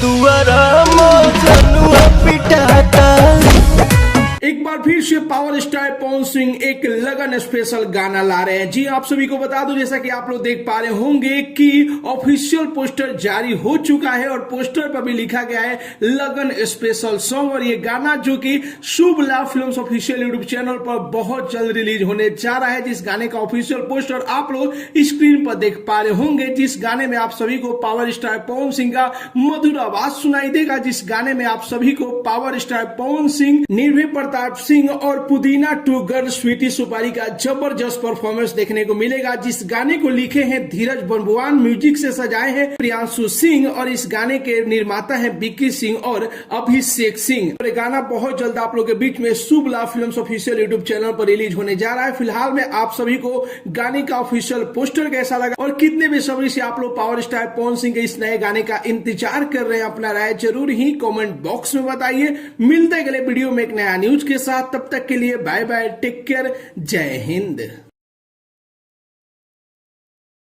दुआरा मौजनुआ पिटाता। एक बार फिर से पावर स्टार पवन सिंह एक लगन स्पेशल गाना ला रहे हैं। जी आप सभी को बता दूं, जैसा कि आप लोग देख पा रहे होंगे कि ऑफिशियल पोस्टर जारी हो चुका है और पोस्टर पर भी लिखा गया है लगन स्पेशल सॉन्ग। और ये गाना जो कि शुभ लाभ फिल्म्स ऑफिशियल यूट्यूब चैनल पर बहुत जल्द रिलीज होने जा रहा है, जिस गाने का ऑफिशियल पोस्टर आप लोग स्क्रीन पर देख पा रहे होंगे। जिस गाने में आप सभी को पावर स्टार पवन सिंह का मधुर आवाज सुनाई देगा, जिस गाने में आप सभी को पावर स्टार पवन सिंह, निर्भय प्रताप सिंह और पुदीना टू गर्ल स्वीटी सुपारी का जबरदस्त परफॉर्मेंस देखने को मिलेगा। जिस गाने को लिखे हैं धीरज बंबुआन, म्यूजिक से सजाए हैं प्रियांशु सिंह और इस गाने के निर्माता हैं विक्की सिंह और अभिषेक सिंह। और ये गाना बहुत जल्द आप लोग के बीच में शुभ लाभ फिल्म्स ऑफिशियल यूट्यूब चैनल पर रिलीज होने जा रहा है। फिलहाल में आप सभी को गाने का ऑफिशियल पोस्टर कैसा लगा और कितने बेसब्री से आप लोग पावर स्टार पवन सिंह के इस नए गाने का इंतजार कर रहे हैं, अपना राय जरूर ही कमेंट बॉक्स में बताइए। मिलते अगले वीडियो में एक नया न्यूज के साथ, तब तक के लिए बाय बाय, टेक केयर, जय हिंद।